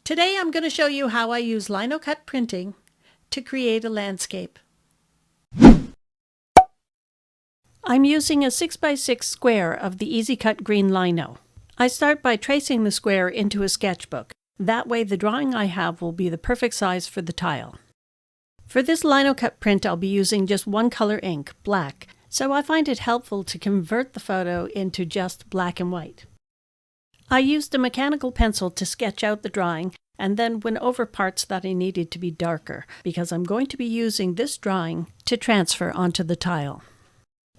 Today I'm going to show you how I use LINOCUT printing to create a landscape. I'm using a 6x6 square of the Easy Cut green lino. I start by tracing the square into a sketchbook. That way the drawing I have will be the perfect size for the tile. For this LINOCUT print I'll be using just one color ink, black, so I find it helpful to convert the photo into just black and white. I used a mechanical pencil to sketch out the drawing and then went over parts that I needed to be darker because I'm going to be using this drawing to transfer onto the tile.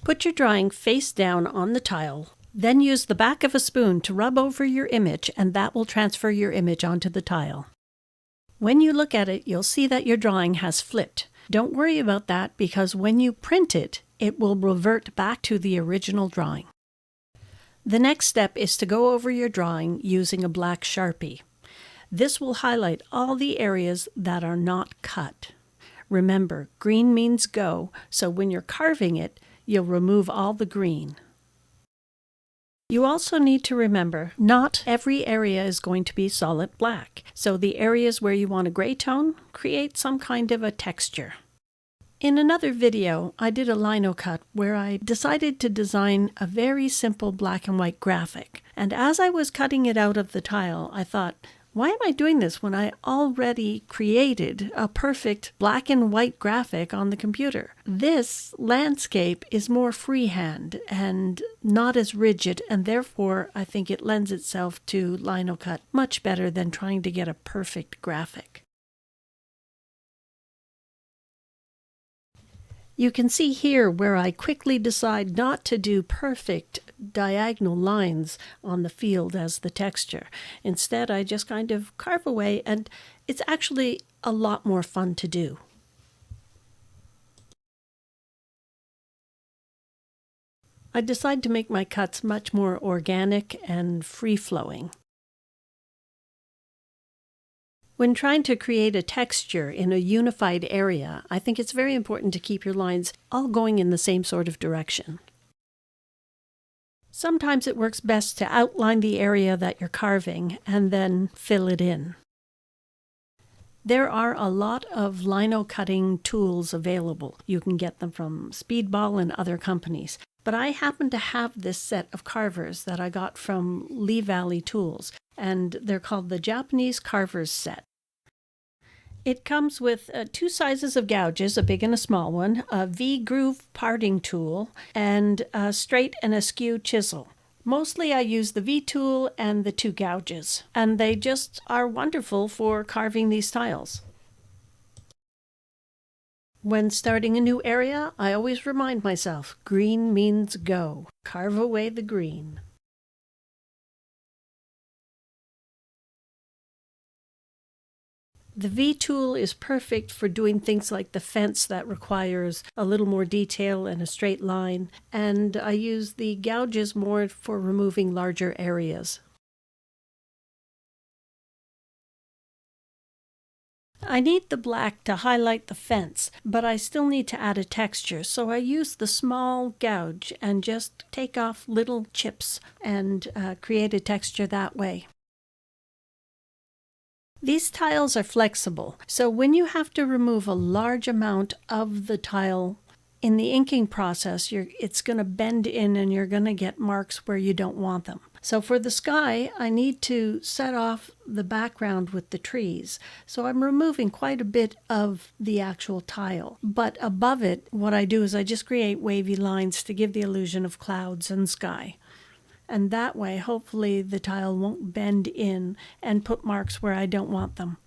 Put your drawing face down on the tile, then use the back of a spoon to rub over your image and that will transfer your image onto the tile. When you look at it, you'll see that your drawing has flipped. Don't worry about that because when you print it, it will revert back to the original drawing. The next step is to go over your drawing using a black Sharpie. This will highlight all the areas that are not cut. Remember, green means go, so when you're carving it, you'll remove all the green. You also need to remember, not every area is going to be solid black, so the areas where you want a gray tone, create some kind of a texture. In another video, I did a LINOCUT where I decided to design a very simple black and white graphic. And as I was cutting it out of the tile, I thought, why am I doing this when I already created a perfect black and white graphic on the computer? This landscape is more freehand and not as rigid, and therefore I think it lends itself to LINOCUT much better than trying to get a perfect graphic. You can see here where I quickly decide not to do perfect diagonal lines on the field as the texture. Instead, I just kind of carve away, and it's actually a lot more fun to do. I decide to make my cuts much more organic and free-flowing. When trying to create a texture in a unified area, I think it's very important to keep your lines all going in the same sort of direction. Sometimes it works best to outline the area that you're carving and then fill it in. There are a lot of lino cutting tools available. You can get them from Speedball and other companies. But I happen to have this set of carvers that I got from Lee Valley Tools, and they're called the Japanese Carvers Set. It comes with two sizes of gouges, a big and a small one, a V-groove parting tool, and a straight and a skew chisel. Mostly I use the V-tool and the two gouges, and they just are wonderful for carving these tiles. When starting a new area, I always remind myself, green means go. Carve away the green. The V-tool is perfect for doing things like the fence that requires a little more detail and a straight line, and I use the gouges more for removing larger areas. I need the black to highlight the fence, but I still need to add a texture, so I use the small gouge and just take off little chips and create a texture that way. These tiles are flexible, so when you have to remove a large amount of the tile in the inking process, it's going to bend in and you're going to get marks where you don't want them. So for the sky, I need to set off the background with the trees. So I'm removing quite a bit of the actual tile. But above it, what I do is I just create wavy lines to give the illusion of clouds and sky. And that way, hopefully, the tile won't bend in and put marks where I don't want them.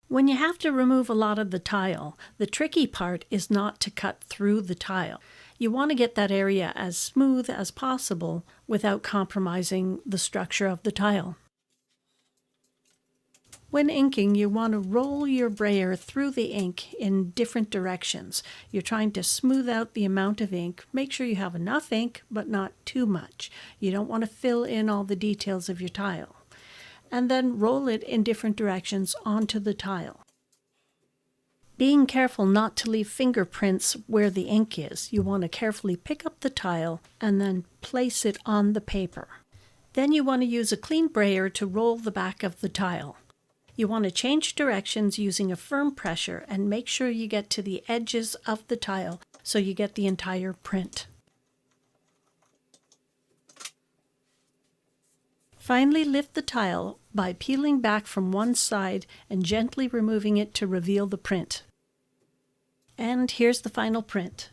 When you have to remove a lot of the tile, the tricky part is not to cut through the tile. You want to get that area as smooth as possible without compromising the structure of the tile. When inking, you want to roll your brayer through the ink in different directions. You're trying to smooth out the amount of ink. Make sure you have enough ink, but not too much. You don't want to fill in all the details of your tile. And then roll it in different directions onto the tile. Being careful not to leave fingerprints where the ink is. You want to carefully pick up the tile and then place it on the paper. Then you want to use a clean brayer to roll the back of the tile. You want to change directions using a firm pressure and make sure you get to the edges of the tile so you get the entire print. Finally, lift the tile by peeling back from one side and gently removing it to reveal the print. And here's the final print.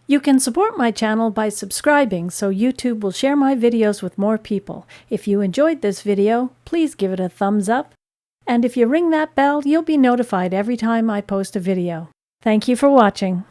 You can support my channel by subscribing so YouTube will share my videos with more people. If you enjoyed this video, please give it a thumbs up. And if you ring that bell, you'll be notified every time I post a video. Thank you for watching.